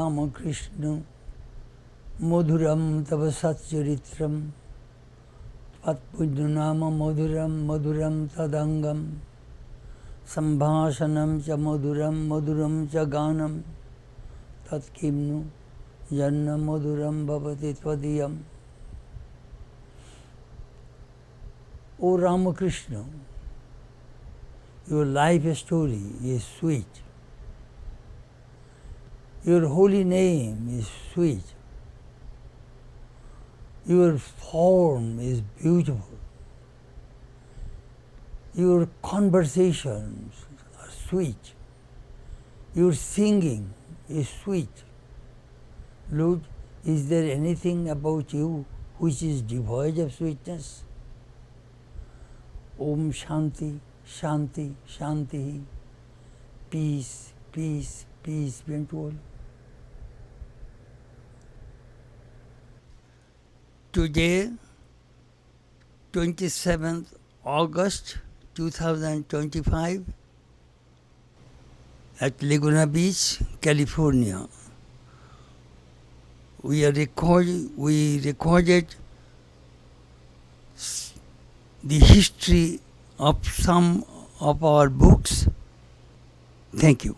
Ramakrishna Madhuram Tava Satcharitram Patpunyunama Madhuram Madhuram Tadangam Sambhashanam Cha Madhuram Madhuram Cha Ganam Tatkimnu Janna Madhuram Bhavati Tvadiyam. O Ramakrishna, your life story is sweet. Your holy name is sweet. Your form is beautiful. Your conversations are sweet. Your singing is sweet. Lord, is there anything about you which is devoid of sweetness? Om Shanti, Shanti, Shanti. Peace, peace, peace be unto all. Today, 27th August 2025, at Laguna Beach, California, we recorded the history of some of our books. Thank you.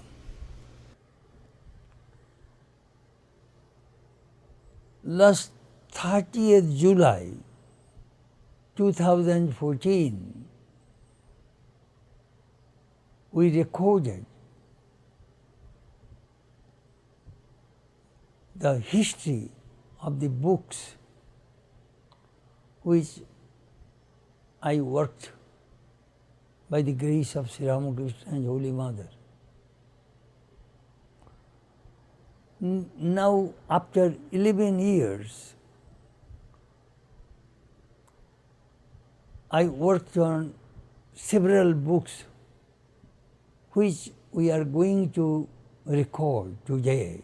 Last 30th July 2014, we recorded the history of the books which I worked by the grace of Sri Ramakrishna and Holy Mother. Now, after 11 years, I worked on several books which we are going to record today.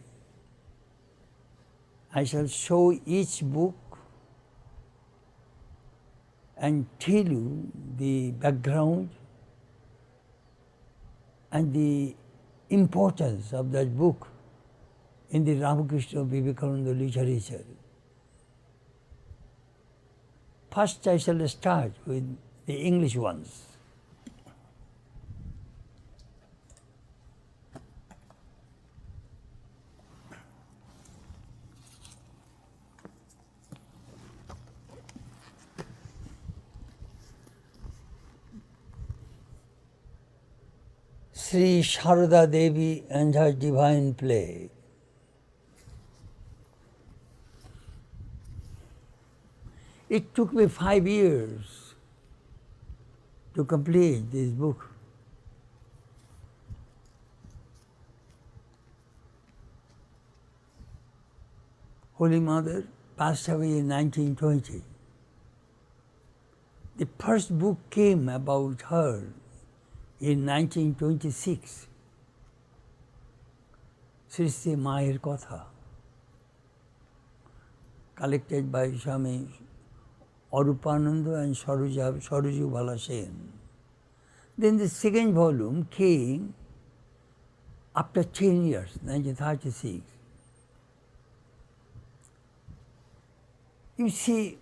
I shall show each book and tell you the background and the importance of that book in the Ramakrishna Vivekananda literature. First, I shall start with the English ones. Sri Sharada Devi and her divine play. It took me 5 years to complete this book. Holy Mother passed away in 1920. The first book came about her in 1926, Sriste Mayer Kotha, collected by Swami Arupananda and Saroju Balasen. Then the second volume came after 10 years, 1936. You see,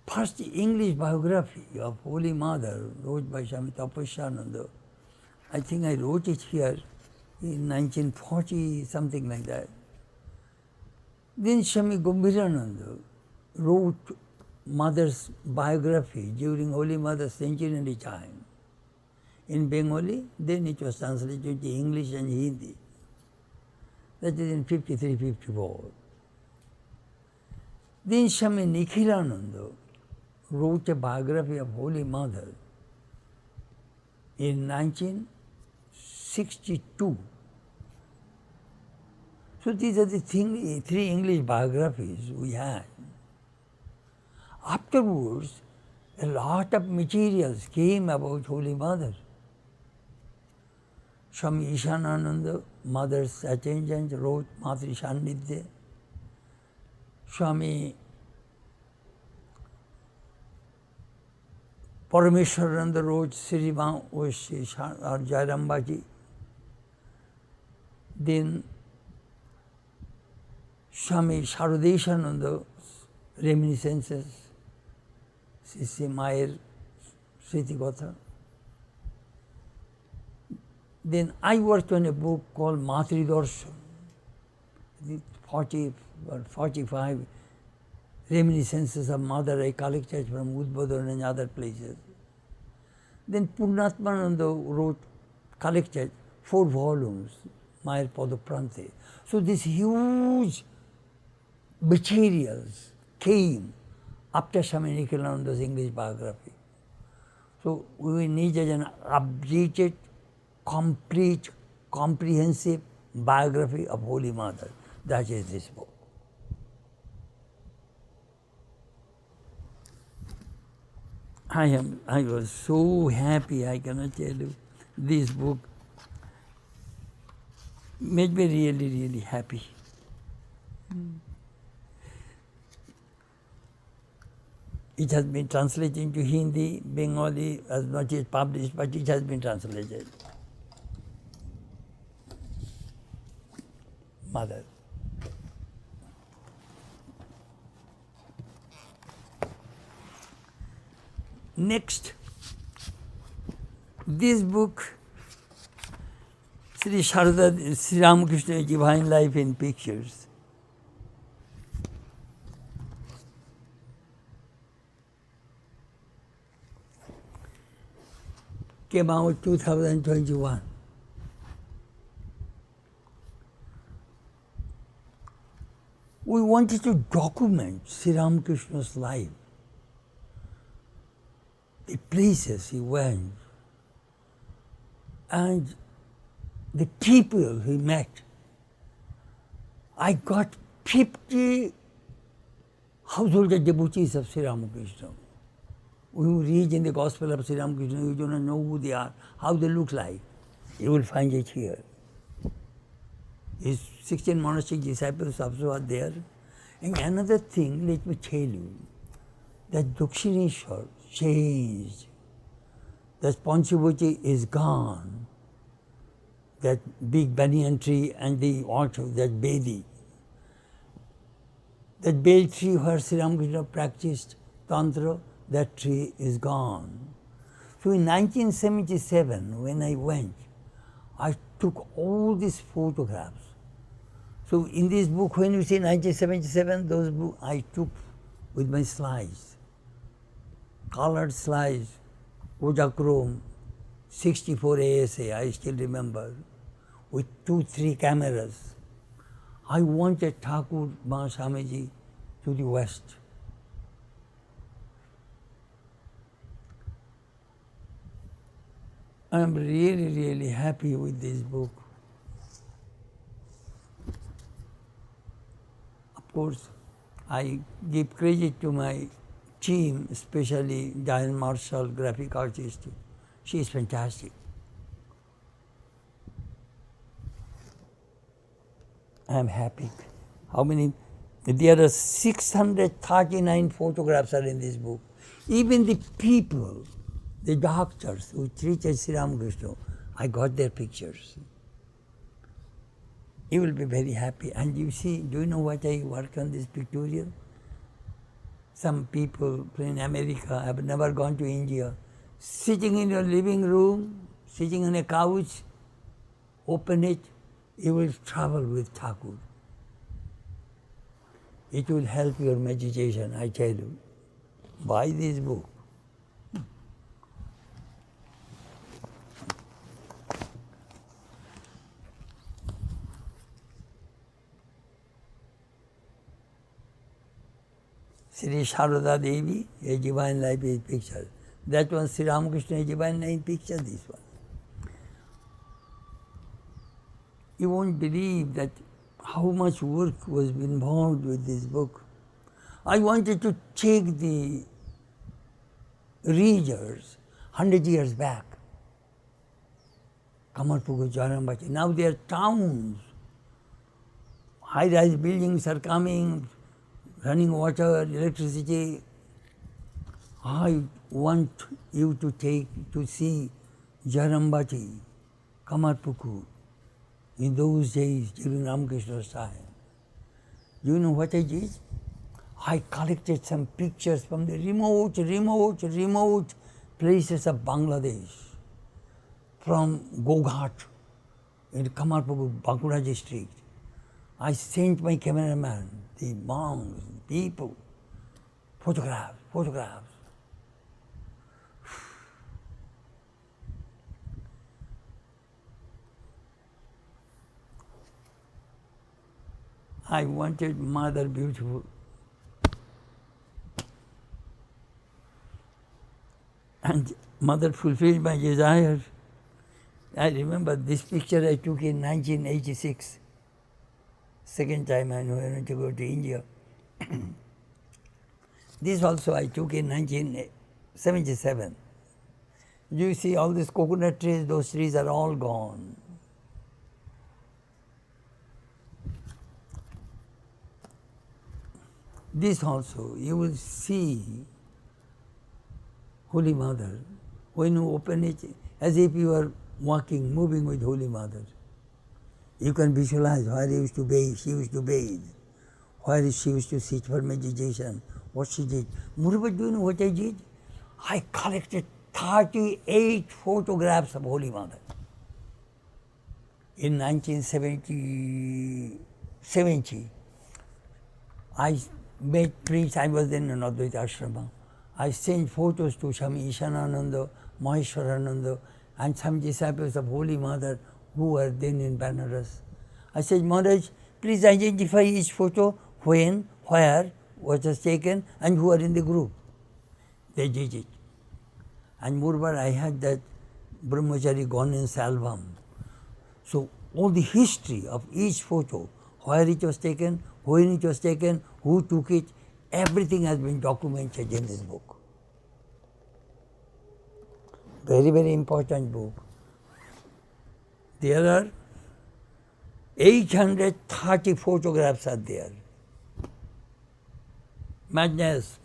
first the English biography of Holy Mother wrote by Swami Satprakashananda. I think I wrote it here in 1940, something like that. Then Swami Gambhirananda wrote Mother's biography during Holy Mother's centenary time in Bengali. Then it was translated to English and Hindi. That is in 53-54. Then Swami Nikhilananda wrote a biography of Holy Mother in 1962. So these are the three English biographies we had. Afterwards, a lot of materials came about Holy Mother. Swami Ishanananda, Mother's attendant, wrote Matri Sannidhya. Swami Parameshwarananda wrote Sri Jayrambati. Then Swami Shankarananda Reminiscences, Sisi Mayer Sriti Gatha. Then I worked on a book called Matri Darshan, 40 or 45 reminiscences of Mother I collected from Udbodhan and other places. Then Purnatmananda wrote, collected 4 volumes, Mayer Padaprante. So these huge materials came after Swami Nityananda's English biography. So we needed an updated, complete, comprehensive biography of Holy Mother. That is this book. I was so happy, I cannot tell you. This book made me really, really happy. It has been translated into Hindi, Bengali, as not yet published, but it has been translated. Mother. Next, this book, Sri Sharada, Sri Ramakrishna Divine Life in Pictures. Came out 2021. We wanted to document Sri Ramakrishna's life, the places he went, and the people he met. I got 50 household devotees of Sri Ramakrishna. When you read in the Gospel of Sri Ramakrishna, you do not know who they are, how they look like. You will find it here. His 16 monastic disciples also are there. And another thing, let me tell you, that Dakshineshwar changed. That Panchabhuti is gone. That big banyan tree and the altar, that Bedi. That bel tree where Sri Ramakrishna practiced Tantra, that tree is gone. So in 1977, when I went, I took all these photographs. So in this book, when you see 1977, those books I took with my slides, colored slides, Kodachrome, 64 ASA, I still remember, with 2-3 cameras. I wanted Thakur Mahaswamiji to the West. I am really, really happy with this book. Of course, I give credit to my team, especially Diane Marshall, graphic artist. She is fantastic. I am happy. How many? There are 639 photographs are in this book. Even the people, the doctors who treated Sri Ramakrishna, I got their pictures. You will be very happy. And you see, do you know what I work on this pictorial? Some people in America have never gone to India. Sitting in your living room, sitting on a couch, open it, you will travel with Thakur. It will help your meditation, I tell you. Buy this book. Sri Sharada Devi, a divine life is picture. That one, Sri Ramakrishna, a divine life picture, this one. You won't believe that how much work was involved with this book. I wanted to take the readers 100 years back. Kamarpuku, Jayrambati. Now they are towns. High-rise buildings are coming, running water, electricity. I want you to see Jayrambati, Kamarpuku, in those days during Ramakrishna's time. You know what I did? I collected some pictures from the remote places of Bangladesh, from Goghat in Kamarpukur, Bankura district. I sent my cameraman, the monks, people, photographs. I wanted Mother Beautiful. And Mother fulfilled my desire. I remember this picture I took in 1986. Second time I went to go to India. This also I took in 1977. You see all these coconut trees, those trees are all gone. This also, you will see Holy Mother. When you open it, as if you are walking, moving with Holy Mother. You can visualize where she used to bathe, where she used to sit for meditation, what she did. Moreover, do you know what I did? I collected 38 photographs of Holy Mother. In 1970, I made prints. I was in an Advaita Ashrama. I sent photos to Swami Shankarananda, Maheshwarananda, and some disciples of Holy Mother who were then in Banaras. I said, Maharaj, please identify each photo, when, where, what was taken, and who are in the group. They did it. And moreover, I had that Brahmachari Governance album. So all the history of each photo, where it was taken, when it was taken, who took it, everything has been documented in this book. Very, very important book. There are 830 photographs are there. Madness.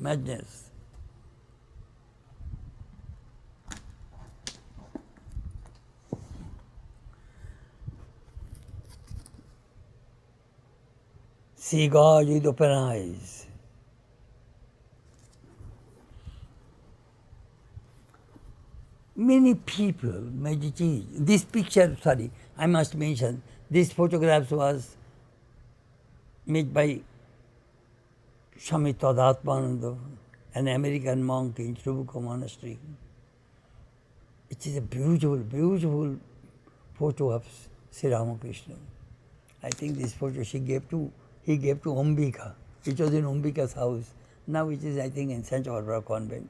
See God with open eyes. Many people meditate. This picture, I must mention, this photograph was made by Swami Tadatmananda, an American monk in Tribuka Monastery. It is a beautiful photo of Sri Ramakrishna. I think this photo he gave to Ambika. It was in Ambika's house. Now it is, I think, in St. Barbara Convent.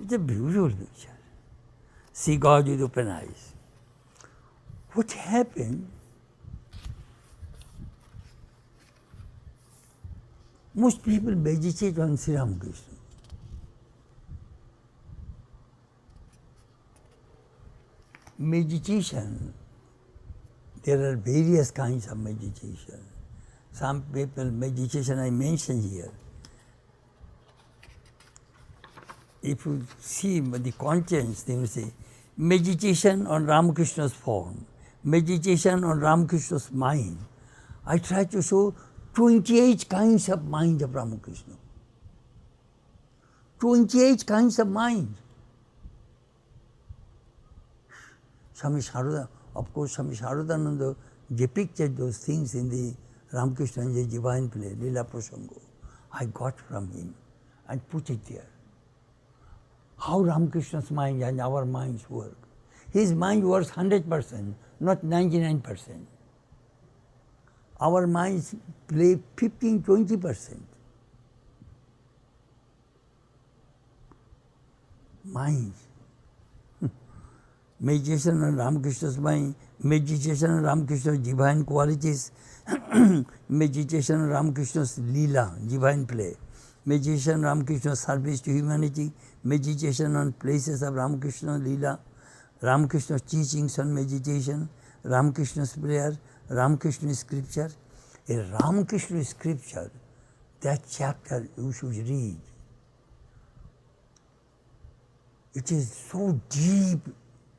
It's a beautiful picture. See God with open eyes. What happened? Most people meditate on Sri Ramakrishna. Meditation, there are various kinds of meditation. Some people, meditation I mentioned here. If you see the contents, they will say, meditation on Ramakrishna's form, meditation on Ramakrishna's mind. I try to show 28 kinds of mind of Ramakrishna. 28 kinds of mind. Swami Shankarananda, of course, Swami Shankarananda depicted those things in the Ramakrishna and the Divine Play, Lila Prasango. I got from him and put it there. How Ramakrishna's mind and our minds work. His mind works 100%, not 99%. Our minds play 15-20%. Minds. Meditation on Ramakrishna's mind, meditation on Ramakrishna's divine qualities, meditation on Ramakrishna's Leela, divine play, meditation on Ramakrishna's service to humanity, meditation on places of Ramakrishna Leela, Ramakrishna's teachings on meditation, Ramakrishna's prayer, Ramakrishna's scripture. A Ramakrishna scripture, that chapter you should read. It is so deep,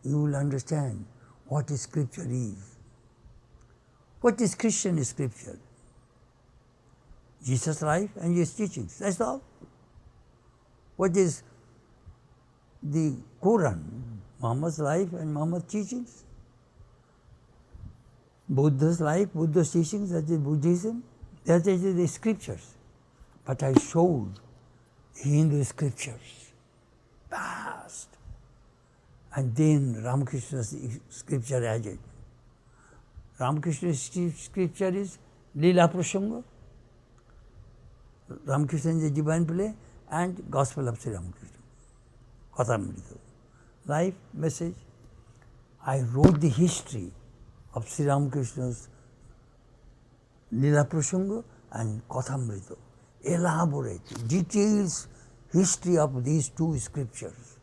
you will understand what scripture is. What is Christian scripture? Jesus' life and his teachings. That's all. What is the Quran? Muhammad's life and Muhammad's teachings. Buddha's life, Buddha's teachings, that is Buddhism. That is the scriptures. But I showed Hindu scriptures, vast. And then Ramakrishna's scripture added. Ramakrishna's scripture is Leela Prasanga, Ramakrishna is a divine play, and Gospel of Sri Ramakrishna, Kathamrita. Life, message. I wrote the history of Sri Ramakrishna's Leela Prasanga and Kathamrita. Elaborate, details history of these two scriptures.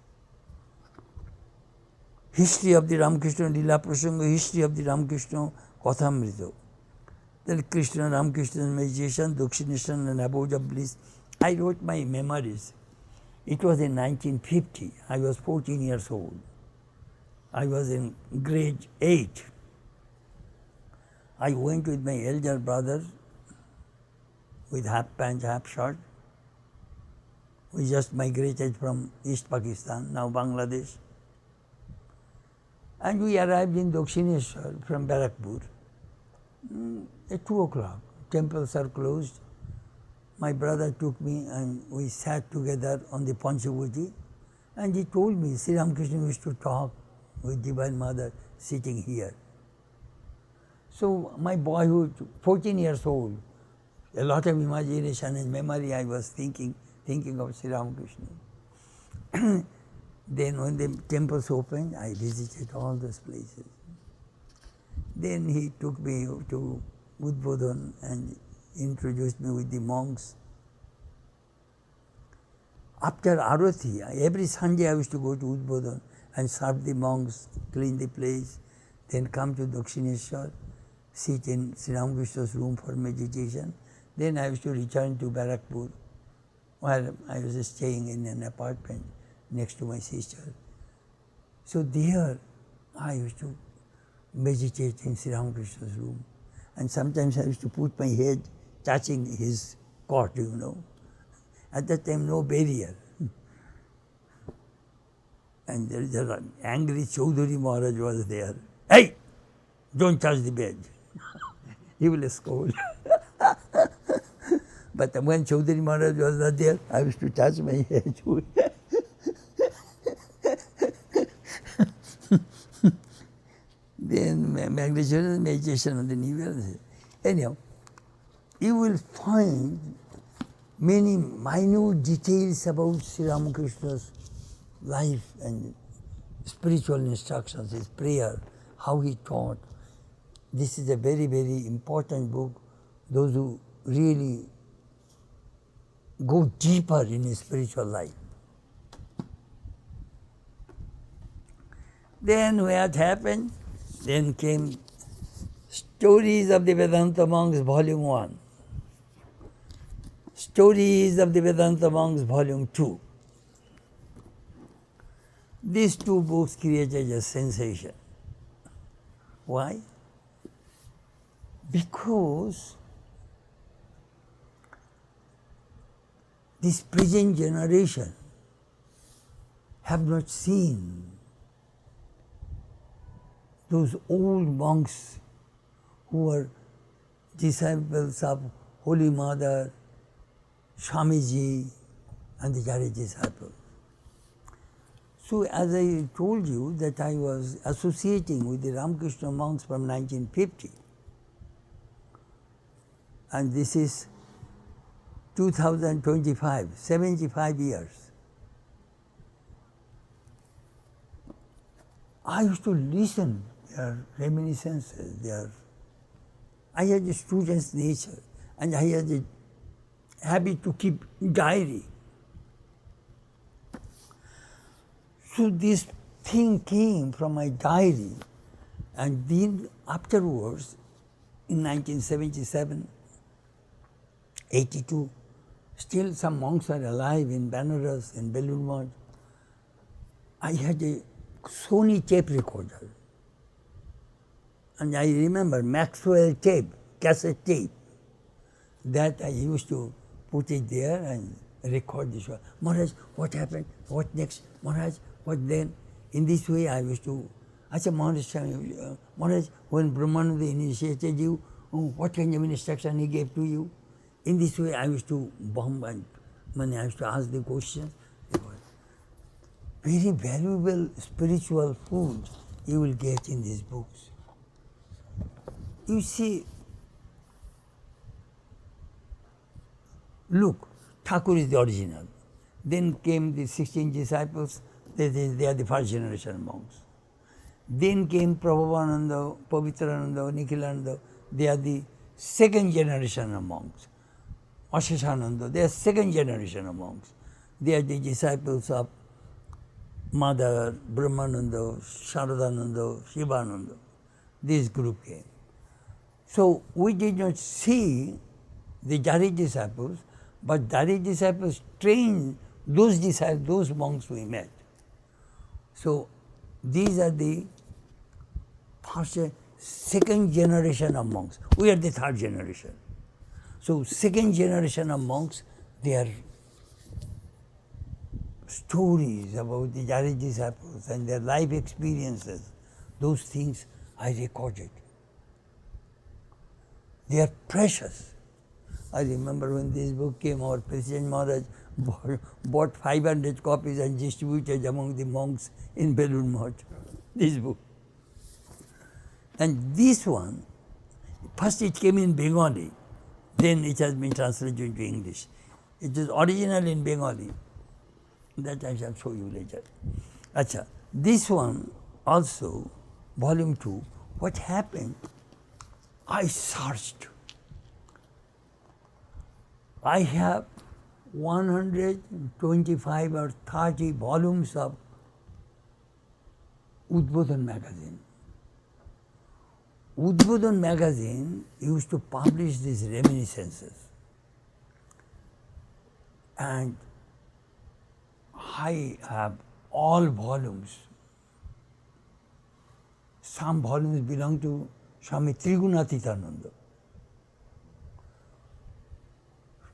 History of the Ramakrishna Leela Prasanga, history of the Ramakrishna Kathamrita. Then Krishna, Ramakrishna's meditation, Dakshination and abode of bliss. I wrote my memories. It was in 1950. I was 14 years old. I was in grade 8. I went with my elder brother with half pant, half shirt. We just migrated from East Pakistan, now Bangladesh. And we arrived in Dakshineshwar from Barakpur at 2 o'clock. Temples are closed. My brother took me and we sat together on the Panchavati, and he told me Sri Ramakrishna used to talk with Divine Mother sitting here. So my boyhood, 14 years old, a lot of imagination and memory I was thinking of Sri Ramakrishna. Then when the temples opened, I visited all those places. Then he took me to Udbodhan and introduced me with the monks. After Arati, every Sunday I used to go to Udbodhan and serve the monks, clean the place, then come to Dakshineshwar, sit in Sri Ramakrishna's room for meditation. Then I used to return to Barakpur, while I was staying in an apartment next to my sister. So there I used to meditate in Sri Ramakrishna's room. And sometimes I used to put my head touching his cot, you know. At that time, no barrier. And there is an angry Chaudhuri Maharaj was there. Hey, don't touch the bed. He will scold. But when Chaudhuri Maharaj was not there, I used to touch my head. Then meditation on the New Year. Anyhow, you will find many minute details about Sri Ramakrishna's life and spiritual instructions, his prayer, how he taught. This is a very, very important book. Those who really go deeper in his spiritual life. Then what happened? Then came Stories of the Vedanta Monks, Volume 1. Stories of the Vedanta Monks, Volume 2. These two books created a sensation. Why? Because this present generation have not seen those old monks who were disciples of Holy Mother, Swamiji, and the Jari disciples. So as I told you that I was associating with the Ramakrishna monks from 1950, and this is 2025, 75 years. I used to listen their reminiscences, I had a student's nature, and I had a habit to keep diary. So this thing came from my diary, and then afterwards, in 1977, 82, still some monks are alive in Banaras, in Belur Math. I had a Sony tape recorder. And I remember Maxwell tape, cassette tape. that I used to put it there and record this one. Maharaj, what happened? What next? Maharaj, what then? In this way I used to, I said, Maharaj, when Brahmananda initiated you, what kind of instruction he gave to you? In this way I used to bombard, I used to ask the questions. Very valuable spiritual food you will get in these books. You see, look, Thakur is the original. Then came the 16 disciples, they are the first generation monks. Then came Prabhupada, Pavitrananda, Nikhilananda, they are the second generation of monks. Asheshananda, they are second generation of monks. They are the disciples of Mother, Brahmananda, Sharadananda, Shivananda. This group came. So we did not see the direct disciples, but direct disciples trained those monks we met. So these are the first, second generation of monks. We are the third generation. So second generation of monks, their stories about the direct disciples and their life experiences, those things I recorded. They are precious. I remember when this book came out, President Maharaj bought 500 copies and distributed among the monks in Belur Math, this book. And this one, first it came in Bengali, then it has been translated into English. It is original in Bengali. That I shall show you later. Achha, this one also, volume 2, what happened? I searched. I have 125 or 30 volumes of Udbodhan magazine. Udbodhan magazine used to publish these reminiscences. And I have all volumes. Some volumes belong to Swami Trigunatitananda.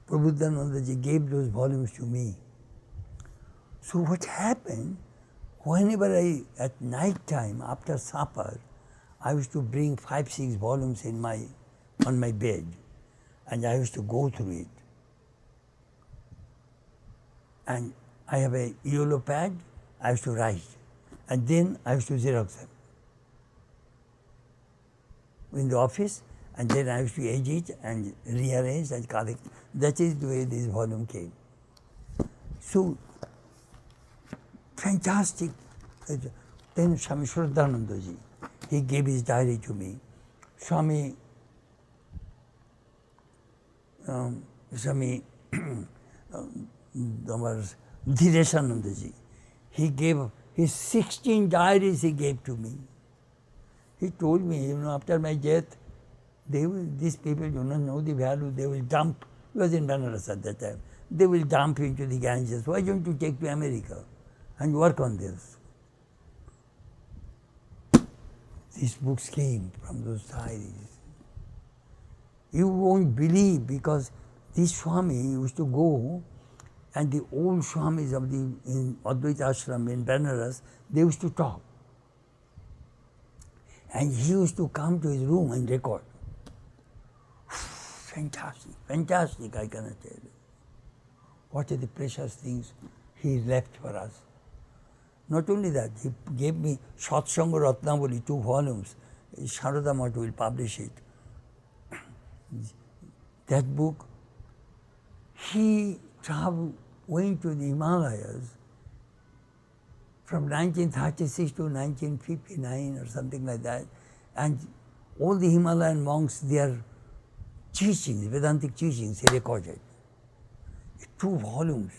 Prabhudanandaji gave those volumes to me. So what happened, whenever at night time, after supper, I used to bring 5-6 volumes on my bed, and I used to go through it. And I have a yellow pad, I used to write, and then I used to Xerox them in the office, and then I used to edit and rearrange and correct. That is the way this volume came. So, fantastic. Then Swami Shraddhanandaji, he gave his diary to me. Swami Dhireshanandaji, he gave his 16 diaries he gave to me. He told me, after my death, these people do not know the value, they will dump. He was in Banaras at that time. They will dump into the Ganges. Why don't you take to America and work on this? These books came from those diaries. You won't believe, because this Swami used to go, and the old Swamis of in Advaita Ashrama in Banaras, they used to talk. And he used to come to his room and record. Fantastic, fantastic, I cannot tell you. What are the precious things he left for us. Not only that, he gave me Satsanga Ratnavali, 2 volumes. Sharada Math will publish it. That book, he went to the Himalayas from 1936 to 1959 or something like that. And all the Himalayan monks, their teachings, Vedantic teachings, he recorded. 2 volumes.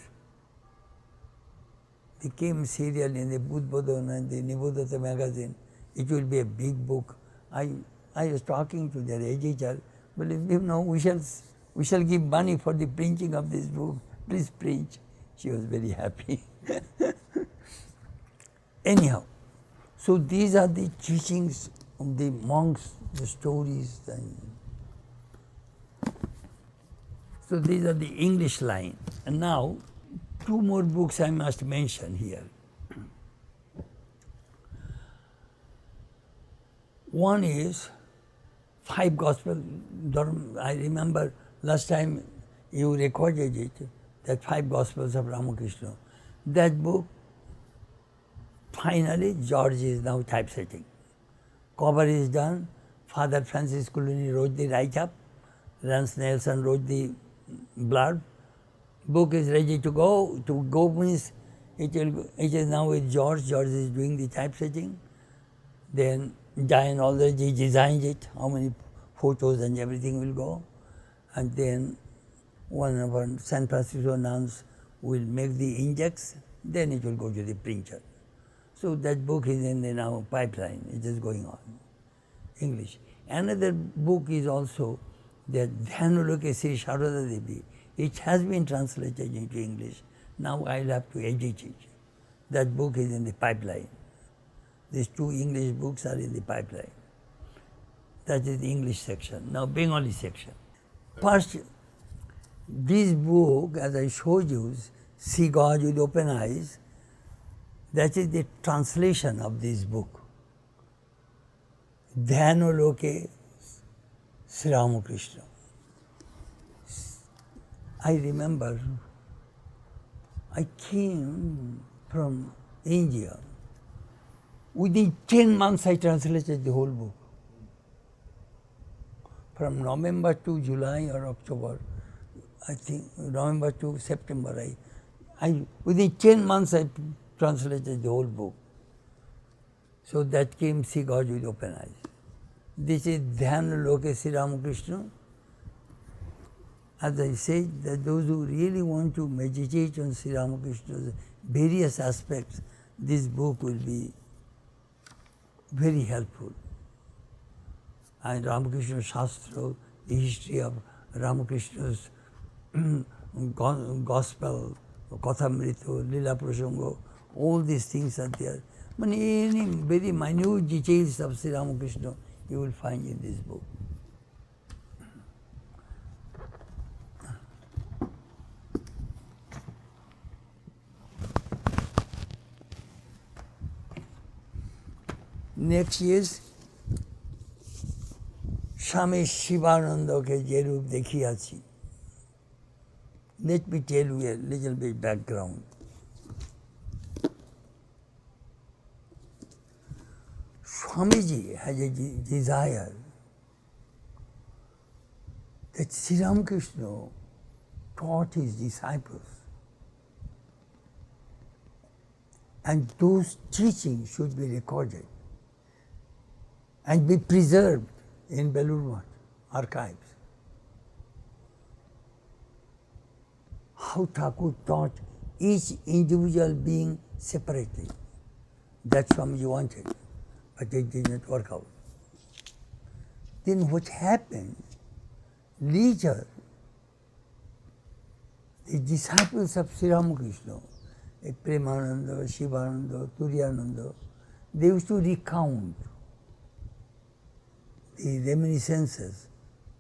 They came serial in the Udbodhan and the Nivodhata magazine. It will be a big book. I was talking to their editor, but we shall give money for the printing of this book. Please print. She was very happy. Anyhow, so these are the teachings of the monks, the stories. So these are the English line. And now, two more books I must mention here. One is Five Gospel. I remember last time you recorded it, that Five Gospels of Ramakrishna. That book, finally, George is now typesetting. Cover is done. Father Francis Cooley wrote the write-up. Rance Nelson wrote the blurb. Book is ready to go. To go means it is now with George. George is doing the typesetting. Then Diane already designed it, how many photos and everything will go. And then one of our San Francisco nuns will make the index, then it will go to the printer. So that book is in the now pipeline, it is going on, English. Another book is also that Dhyanuloke Sri Sharada Devi. It has been translated into English. Now I'll have to edit it. That book is in the pipeline. These two English books are in the pipeline. That is the English section. Now Bengali section. First, this book, as I showed you, See God with Open Eyes, that is the translation of this book. Dhyanuloke Sri Ramakrishna. I remember I came from India. Within 10 months I translated the whole book. From November to July or October, I think November to September, within 10 months I translated the whole book. So that came See God with Open Eyes. This is Dhyanuloke Sri Ramakrishna. As I said, that those who really want to meditate on Sri Ramakrishna's various aspects, this book will be very helpful. And Ramakrishna Shastra, the history of Ramakrishna's gospel, Kathamrita, Lila Prasanga, all these things are there. But any very minute details of Sri Ramakrishna you will find in this book. Next is Swami Shivananda ke je roop dekhiyachi. Let me tell you a little bit background. Swamiji has a desire that Sri Ramakrishna taught his disciples, and those teachings should be recorded and be preserved in Belur Math archives. How Thakur taught each individual being separately. That's Swamiji wanted, but it did not work out. Then what happened? Later, the disciples of Sri Ramakrishna, Premananda, Shivananda, Turiyananda, they used to recount the reminiscences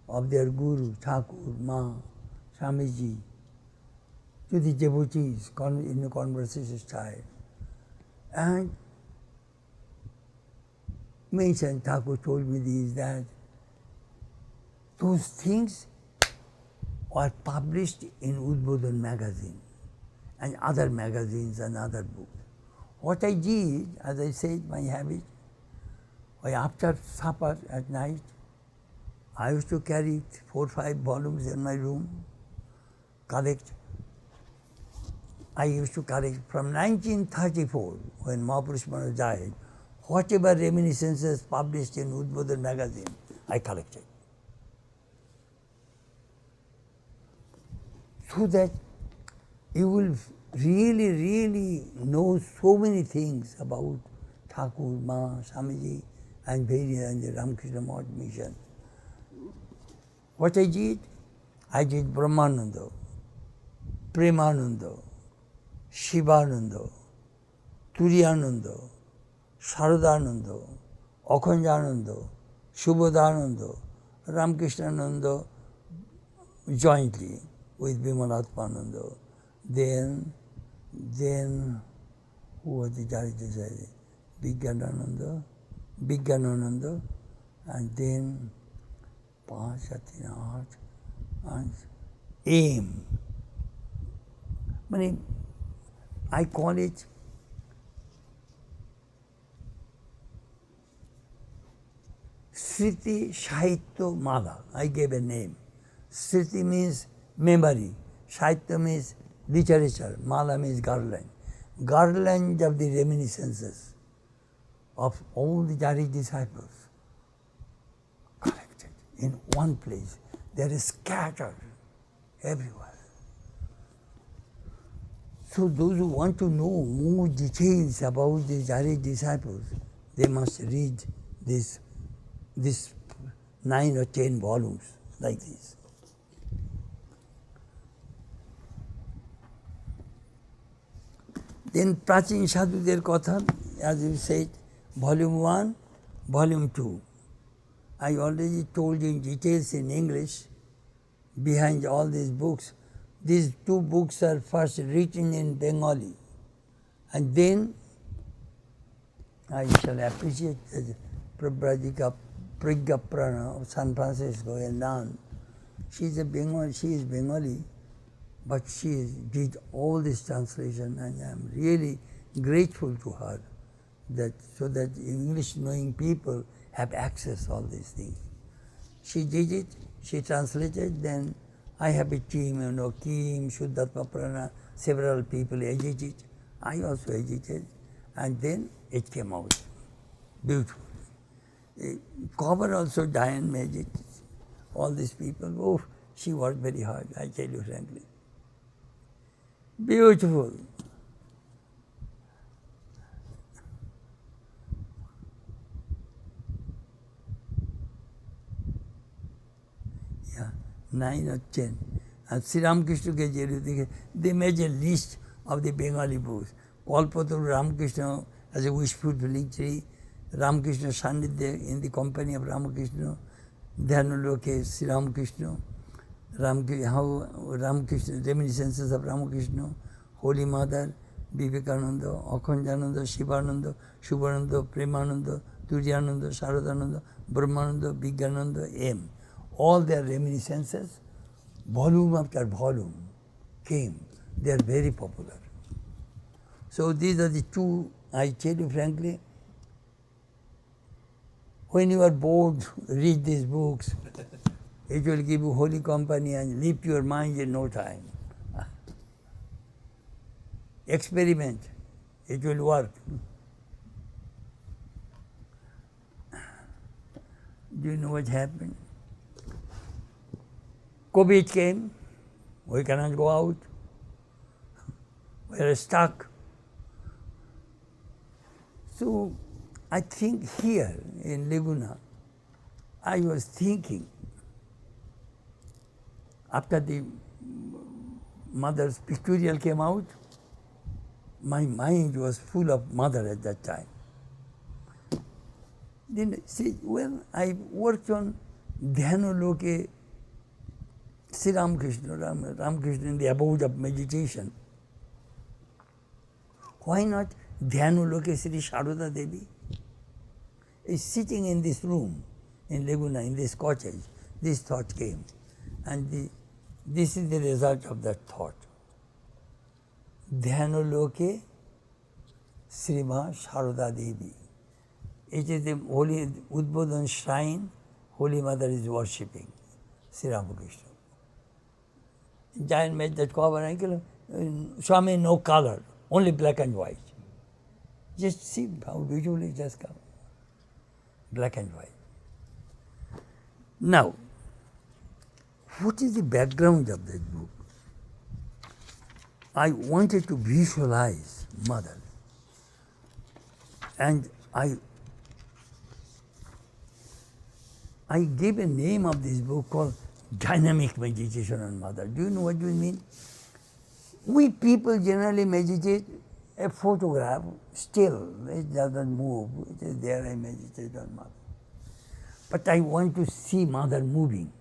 of their Guru, Thakur, Ma, Swamiji, to the devotees in a conversation style. And mentioned, Thakur told me this, that. Those things were published in Udbodhan magazine and other magazines and other books. What I did, as I said, my habit, after supper at night, I used to carry 4 or 5 volumes in my room, collect. I used to collect from 1934, when Mahapurush Maharaj died, whatever reminiscences published in Udbodhan magazine, I collected. So that you will really, really know so many things about Thakur, Ma, Swamiji, and the Ramakrishna Math mission. What I did Brahmananda, Premananda, Shivananda, Turiyananda, Sharadananda, Akhandananda, Shubodhananda, Ramakrishnananda jointly, with Vimalatmananda. Then who was the Jari Desai? Bigyanananda, and then 5, 7, 8, and aim. I call it Sriti Sahitya Mala. I gave a name. Sriti means memory. Sahitya means literature. Mala means garland. Garland of the reminiscences of all the Jari disciples collected in one place. They are scattered everywhere. So those who want to know more details about the Jari disciples, they must read this 9 or 10 volumes like this. Then Prachin Sadhuder Katha, as you said, Volume 1, Volume 2. I already told you in details in English behind all these books. These 2 books are first written in Bengali, and then I shall appreciate Prabhajika Prigya Prana of San Francisco and Nan. She is Bengali, but she did all this translation, and I am really grateful to her so that English-knowing people have access to all these things. She did it, she translated, then I have a team, Kim, Shuddhatma Prana, several people edited. I also edited, and then it came out beautiful. Cover also Diane made it. All these people, she worked very hard, I tell you frankly. Beautiful. Yeah, 9 or 10. And Sri Ramakrishna Gajeri, they made a list of the Bengali books. Kalpataru Ramakrishna as a wish-fulfilling tree, Ramakrishna Sannidhya in the company of Ramakrishna, Dhyanuloke Sri Ramakrishna, Ramakrishna, Reminiscences of Ramakrishna, Holy Mother, Vivekananda, Akhandananda, Shivananda, Shubhananda, Premananda, Turyananda, Sharadananda, Brahmananda, Bigyananda, M. All their reminiscences, volume after volume, came. They are very popular. So these are the 2, I tell you frankly, when you are bored, read these books. It will give you holy company and lift your mind in no time. Experiment. It will work. Do you know what happened? COVID came. We cannot go out. We are stuck. So I think here in Laguna, I was thinking, after the Mother's pictorial came out, my mind was full of Mother at that time. Then, when I worked on Dhyanuloke Sri Ramakrishna, Ramakrishna in the abode of meditation, why not Dhyanuloke Sri Sharada Devi? Is sitting in this room in Laguna, in this cottage. This thought came. And this is the result of that thought. Dhyanuloke Srima Sharada Devi. It is the holy Udbodhan shrine, Holy Mother is worshipping Sri Ramakrishna. Giant made that cover, Swami no color, only black and white. Just see how beautifully it has come. Black and white. Now, what is the background of that book? I wanted to visualize Mother. And I gave a name of this book called Dynamic Meditation on Mother. Do you know what we mean? We people generally meditate a photograph, still, it doesn't move. It is there, I meditate on Mother. But I want to see Mother moving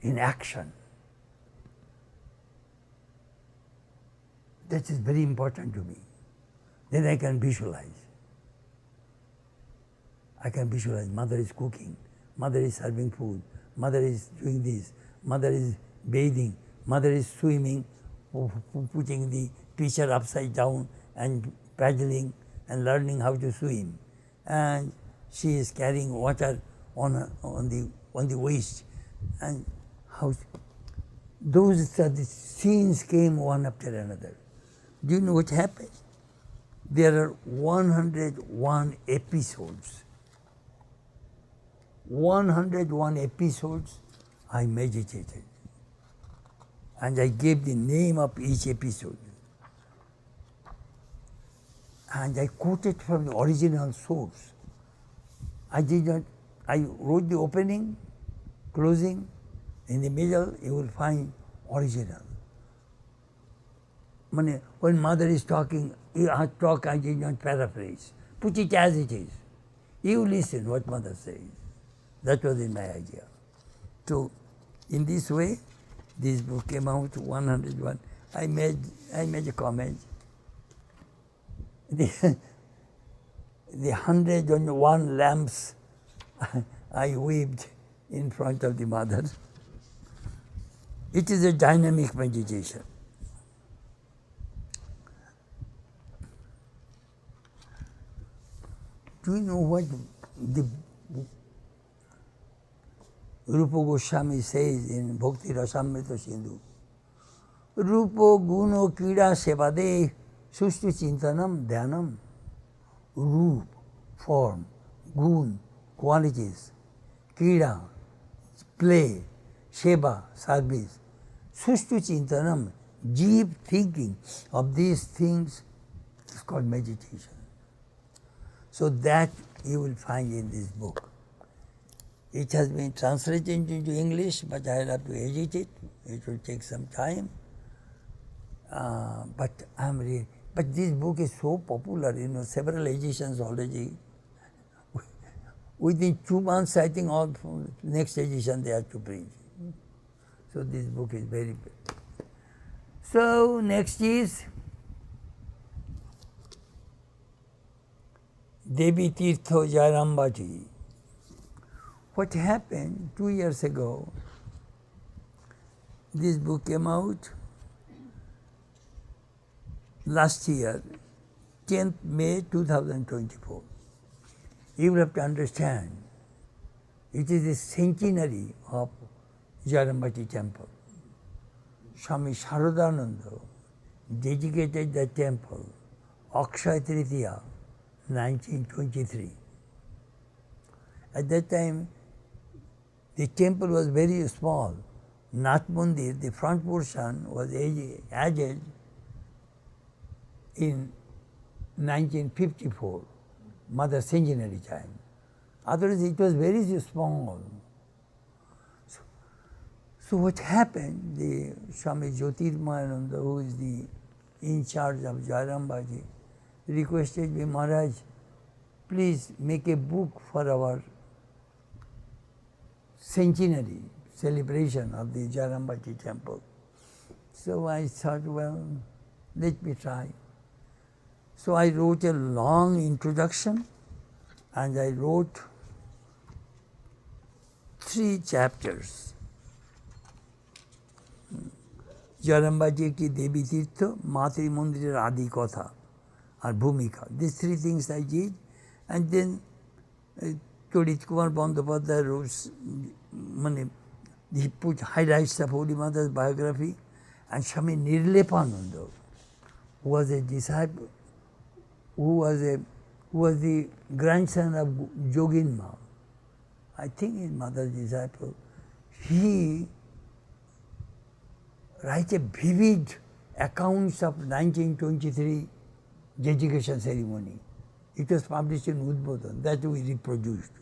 in action. That is very important to me. Then I can visualize. I can visualize mother is cooking, mother is serving food, mother is doing this, mother is bathing, mother is swimming, putting the pitcher upside down and paddling and learning how to swim. And she is carrying water on the waist. And how those are the scenes came one after another. Do you know what happened? There are 101 episodes. 101 episodes I meditated. And I gave the name of each episode. And I quoted from the original source. I wrote the opening, closing, in the middle you will find original. When mother is talking, I did not paraphrase. Put it as it is. You listen what mother says. That was in my idea. So in this way, this book came out, 101. I made a comment. The 101 lamps I weaved in front of the mother. It is a dynamic meditation. Do you know what the Rupa Goswami says in Bhakti Rasamrita Sindhu? Rupo guno kida sevade sustu chintanam dhyanam. Roop, form, gun, qualities, kida, play, seva, service. Sustu chintanam, deep thinking of these things is called meditation. So that you will find in this book. It has been translated into English, but I will have to edit it. It will take some time. But this book is so popular, several editions already. Within 2 months, I think all next edition they have to print. So this book is very big. So next is Devi Tirtha Jayrambati. What happened 2 years ago, this book came out last year, 10th May 2024. You will have to understand, it is the centenary of Jayrambati temple. Swami Shankarananda dedicated the temple, Akshaya Tritiya, 1923. At that time, the temple was very small. Nath Mandir, the front portion, was added in 1954, Mother centenary time. Otherwise, it was very small. So what happened? The Swami Jyotirmayananda, who is the in charge of Jayrambati, requested me, Maharaj, please make a book for our centenary celebration of the Jayrambati temple. So I thought, well, let me try. So I wrote a long introduction and I wrote 3 chapters. Jayrambati ki Devi Tirtha, Matri Mandirer Adi Katha, or Bhumika. These 3 things I did, and then Torit Kumar Bandyopadhyay wrote, he put highlights of Holy Mother's biography, and Swami Nirlepananda, who was a disciple, who was the grandson of Joginma, I think his mother's disciple, he writes a vivid accounts of 1923 dedication ceremony. It was published in Udbodhan, that we reproduced.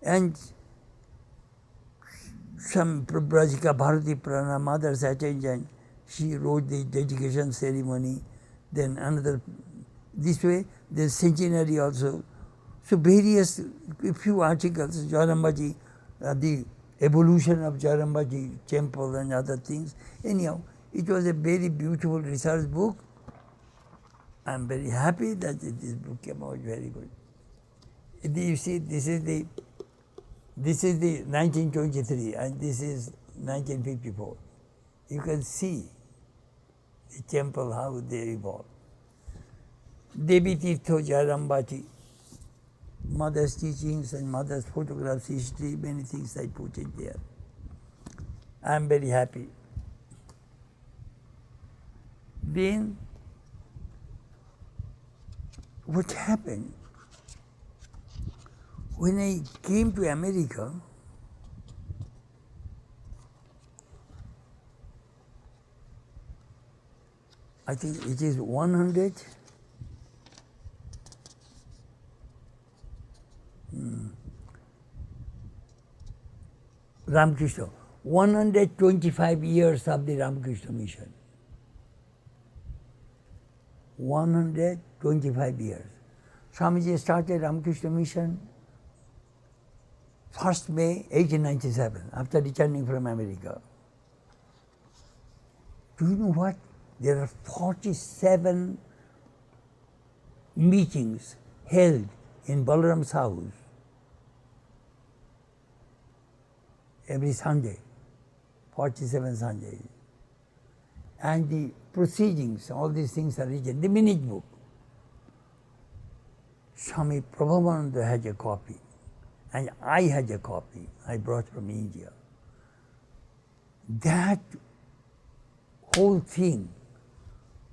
And some Prabhrajika Bharati Prana, mother's attendant, she wrote the dedication ceremony, then another, this way, the centenary also. So various, a few articles, Jayrambati, the evolution of Jayrambati temple and other things. Anyhow, It was a very beautiful research book. I am very happy that this book came out very good. You see, this is the 1923 and this is 1954. You can see the temple, how they evolved. Devi Tirtho Jayrambati, mother's teachings and mother's photographs, history, many things I put it there. I am very happy. Then, what happened? When I came to America, I think it is 100. Ramakrishna, 125 years of the Ramakrishna mission. 125 years. Swamiji started Ramakrishna mission 1st May 1897, after returning from America. Do you know what? There are 47 meetings held in Balaram's house every Sunday, 47 Sundays. And the proceedings, all these things are written, the minute book. Swami Brahmananda had a copy, and I had a copy I brought from India. That whole thing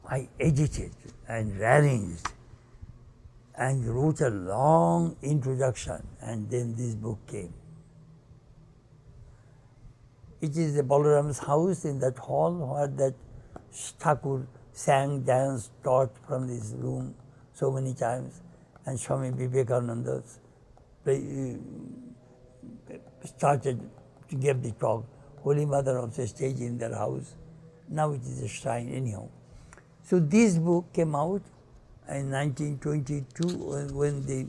I edited and arranged and wrote a long introduction, and then this book came. It is the Balaram's house in that hall where that Thakur sang, danced, taught from this room so many times, and Swami Vivekananda started to give the talk. Holy Mother also stayed in their house. Now it is a shrine anyhow. So this book came out in 1922 when the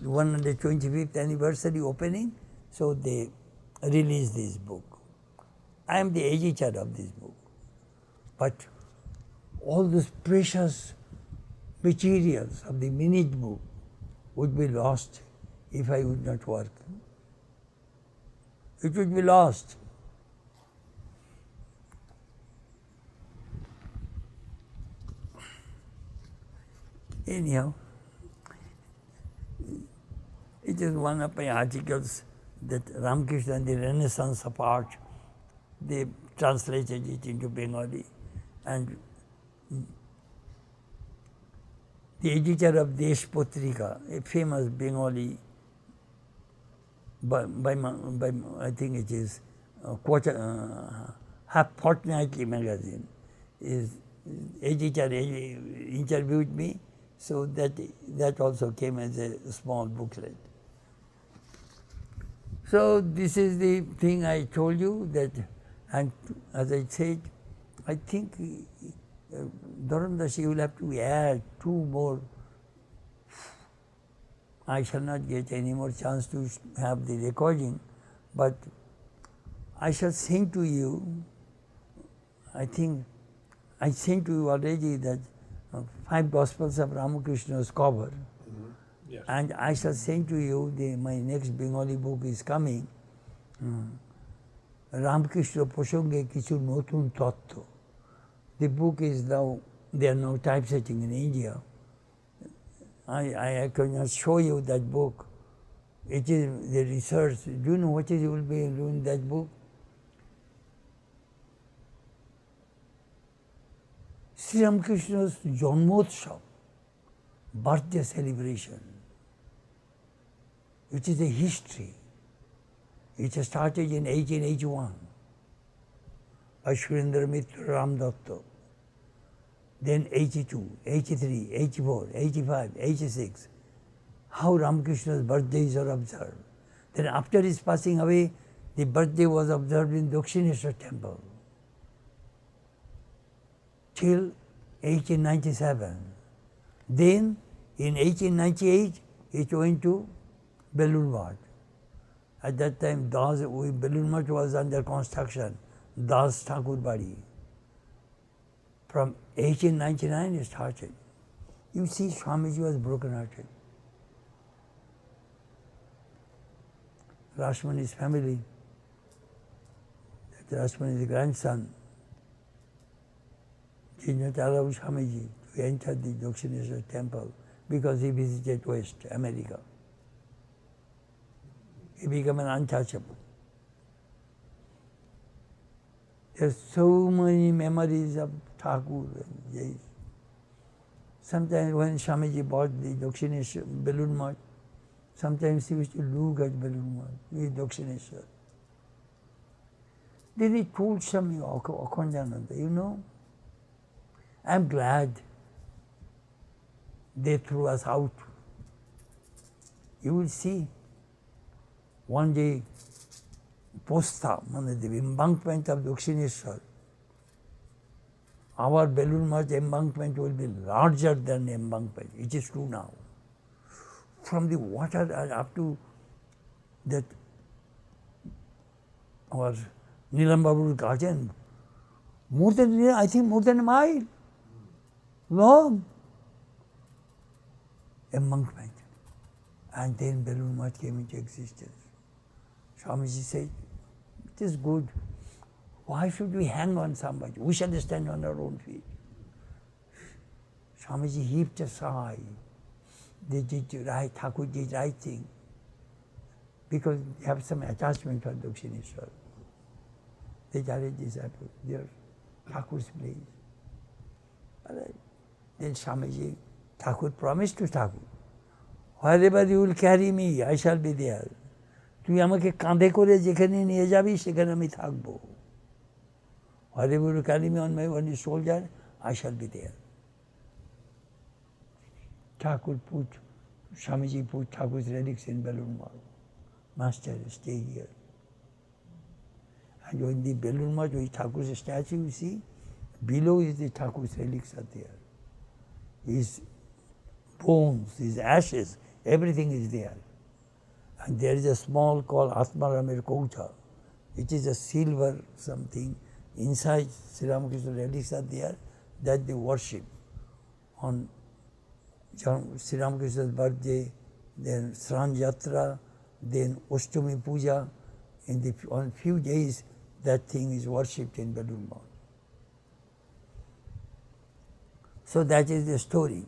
125th anniversary opening, so they released this book. I am the editor of this book. But all those precious materials of the minute book would be lost if I would not work. It would be lost. Anyhow, it is one of my articles that Ramakrishna and the Renaissance of Art, they translated it into Bengali, and the editor of Desh Potrika, a famous Bengali, by I think it is half fortnightly magazine, is editor interviewed me, so that also came as a small booklet. So this is the thing I told you that, and as I said, I think Dharamdas, you will have to add 2 more. I shall not get any more chance to have the recording, but I shall send to you, I think I sent to you already that 5 Gospels of Ramakrishna's cover. Yes. And I shall send to you, my next Bengali book is coming, Ramakrishna Prosange Kichu Notun Tattva. The book is now, they are now typesetting in India. I cannot show you that book. It is the research. Do you know what you will be doing that book? Sri Ramakrishna's Janmotsav, birthday celebration, which is a history. It started in 1881 by Surendra Mitra Ramdatta. Then 82, 83, 84, 85, 86, how Ramakrishna's birthdays are observed. Then after his passing away, the birthday was observed in Dakshineshwar temple till 1897. Then in 1898, it went to Belur Math. At that time, Belur Math was under construction, Das Thakur Badi. From 1899 it started. You see, Swamiji was broken-hearted. Rashmani's family, Rashmani's grandson, did not allow Swamiji to enter the Dakshineshwar temple because he visited West America. He became an untouchable. There are so many memories of Thakur and Jais. Sometimes when Swamiji bought the Dakshineshwar Balloon Math, sometimes he used to look at Balloon Math with Dakshineshwar. Then he told Swami Akhandananda, you know, I'm glad they threw us out. You will see, one day, Posta, the embankment of Dakshineshwar, our Balloon Math embankment will be larger than the embankment. It is true now. From the water up to that, our Nilam Babu's garden, I think more than a mile long embankment. And then Balloon Math came into existence. Swamiji said, it is good. Why should we hang on somebody? We shall stand on our own feet. Swamiji heaved a sigh. They did right, Thakur did right thing. Because they have some attachment to Dakshineshwar. They are disciples. They are Thakur's place. Right. Then Swamiji, Thakur promised to Thakur, wherever you will carry me, I shall be there. তুই আমাকে কাঁধে করে যেখানে নিয়ে যাবি সেখানে আমি থাকবো। Wherever you carry me on my one shoulder, I shall be there. Thakur put, Swamiji put Thakur's relics in Balloon Math. Master, stay here. And when the Balloon Math with Thakur's statue, you see, below is the Thakur's relics are there. His bones, his ashes, everything is there. And there is a small called Atmaramir Kouta, which is a silver something. Inside Sri Ramakrishna relics are there that they worship. On Sri Ramakrishna's birthday, then Sran Yatra, then Ostami Puja. On few days, that thing is worshipped in Balloon Math. So that is the story.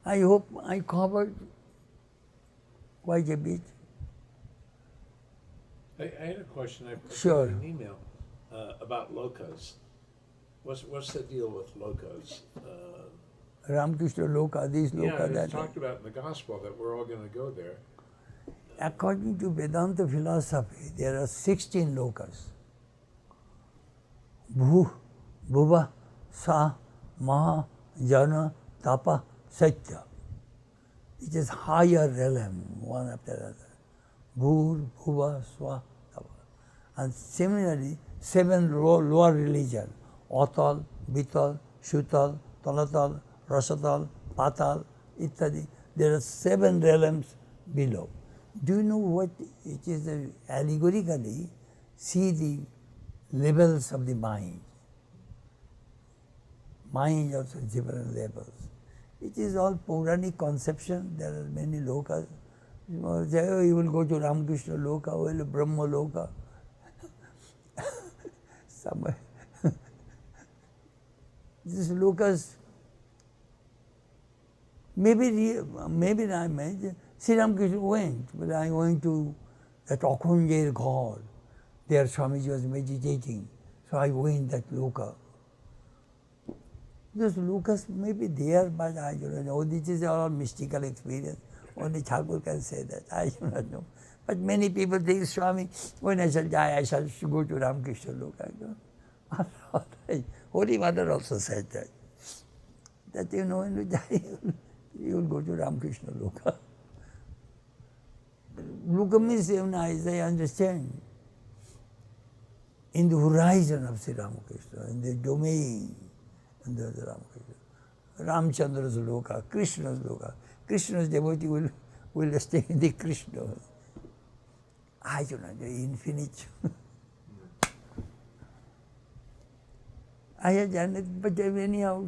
I hope I covered quite a bit. I had a question. I put Sure. an email about lokas. What's the deal with lokas? Ramakrishna Loka, this Loka, Yeah, that. it's talked about in the gospel that we're all going to go there. According to Vedanta philosophy, there are 16 lokas. Bhu, Bhuva, Sa, Maha, Jana, Tapa, Satya. It is higher realm, one after another. Bhur, Bhuva, Swa, Tapa. And similarly, 7 lower religion, Atal, Vital, Shutal, Talatal, Rasatal, Patal, ittadi. There are 7 realms below. Do you know what it is? Allegorically, see the levels of the mind. Mind also different levels. It is all Puranic conception. There are many lokas. You will go to Ramakrishna Loka, or Brahma Loka. Somewhere. These lokas, maybe I imagine, Sri Ramakrishna went, but I went to that Akhunjer Ghar. There Swamiji was meditating. So I went that Loka. Those lokas may be there, but I don't know. This is all mystical experience. Only Thakur can say that. I do not know. But many people think, Swami, when I shall die, I shall go to Ramakrishna Loka. Holy Mother also said that. That when you die, you will go to Ramakrishna Loka. Loka means, as I understand, in the horizon of Sri Ramakrishna, in the domain of the Ramakrishna. Ramchandra's Loka, Krishna's Loka. Krishna's devotee will stay in the Krishna. I don't know, the infinite. I had done it, but anyhow,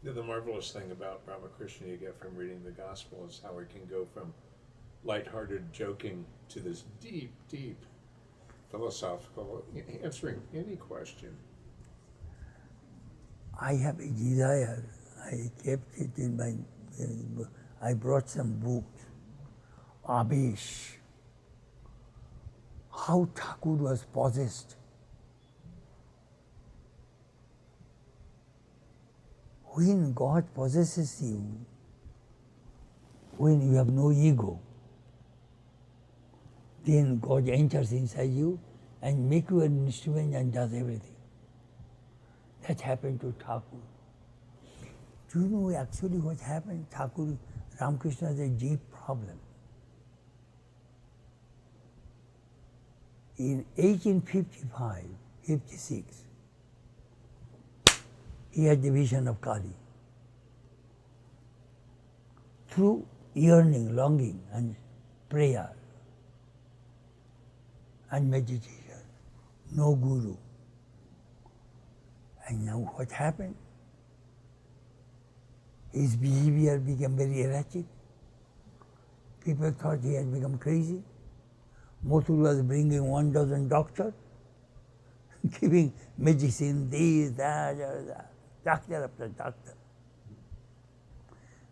The marvelous thing about Ramakrishna you get from reading the Gospel is how it can go from lighthearted joking to this deep, deep philosophical, answering any question. I have a desire. I kept it in my. I brought some books. Abesh. How Thakur was possessed. When God possesses you, when you have no ego, then God enters inside you and make you an instrument and does everything. That happened to Thakur. Do you know actually what happened? Thakur, Ramakrishna has a deep problem. In 1855, 56, he had the vision of Kali. Through yearning, longing, and prayer, and meditation, no guru. And now what happened? His behavior became very erratic. People thought he had become crazy. Mothur was bringing 12 doctors, giving medicine, this, that, doctor after doctor.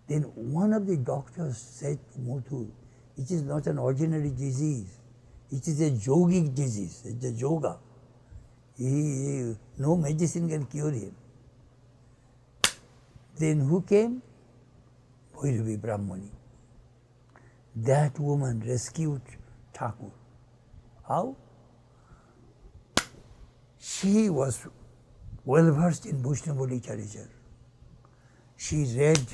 Then one of the doctors said to Mothur, it is not an ordinary disease. It is a yogic disease. It's a yoga. No medicine can cure him. Then who came? Bhairavi Brahmani. That woman rescued Thakur. How? She was well versed in Vaishnava literature. She read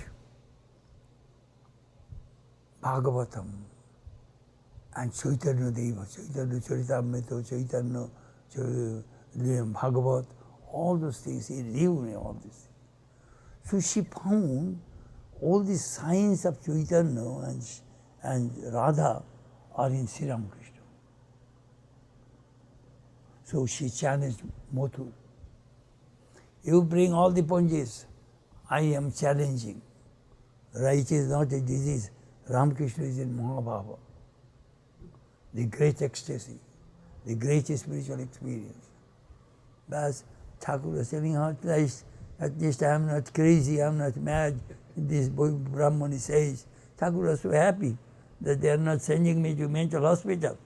Bhagavatam and Chaitanya Deva, Chaitanya Charitamrita, Chaitanya Bhagavat, all those things. He knew all these things. So she found all the signs of Chaitanya and Radha are in Sri Ramakrishna. So she challenged Mothur. You bring all the punjas. I am challenging. Right is not a disease. Ramakrishna is in Mahabhava. The great ecstasy, the great spiritual experience. But Thakur was telling her, at least I am not crazy, I am not mad. This Brahmani says. Thakur was so happy that they are not sending me to mental hospital.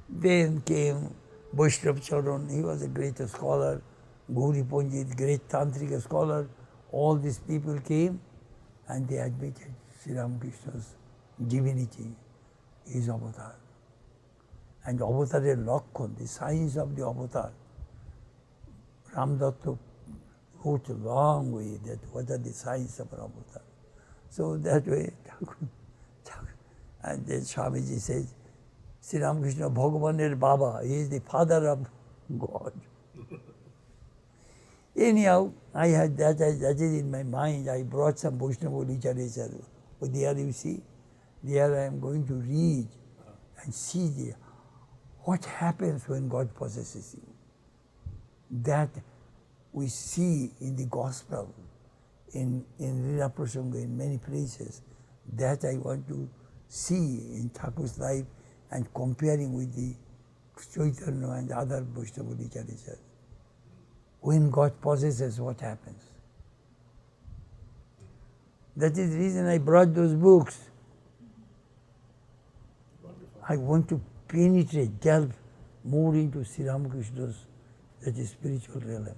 Then came Vaishnava Charan. He was a great scholar, Gauri Pandit, great tantric scholar. All these people came and they admitted Sri Ramakrishna's divinity, his avatar. And avatar is Lakhan, the signs of the avatar. Ramdatta wrote a long way that what are the signs of an avatar. So that way, and then Swamiji says, Sri Ramakrishna Bhagavan Baba, he is the father of God. Anyhow, I had that is in my mind. I brought some Vaishnava literature. But there you see, there I am going to read and see what happens when God possesses you. That we see in the Gospel, in Lila Prasanga, in many places. That I want to see in Thakur's life and comparing with the Chaitanya and other Vaishnava literature. When God possesses, what happens? That is the reason I brought those books. Wonderful. I want to penetrate, delve more into Sri Ramakrishna's that is spiritual realm.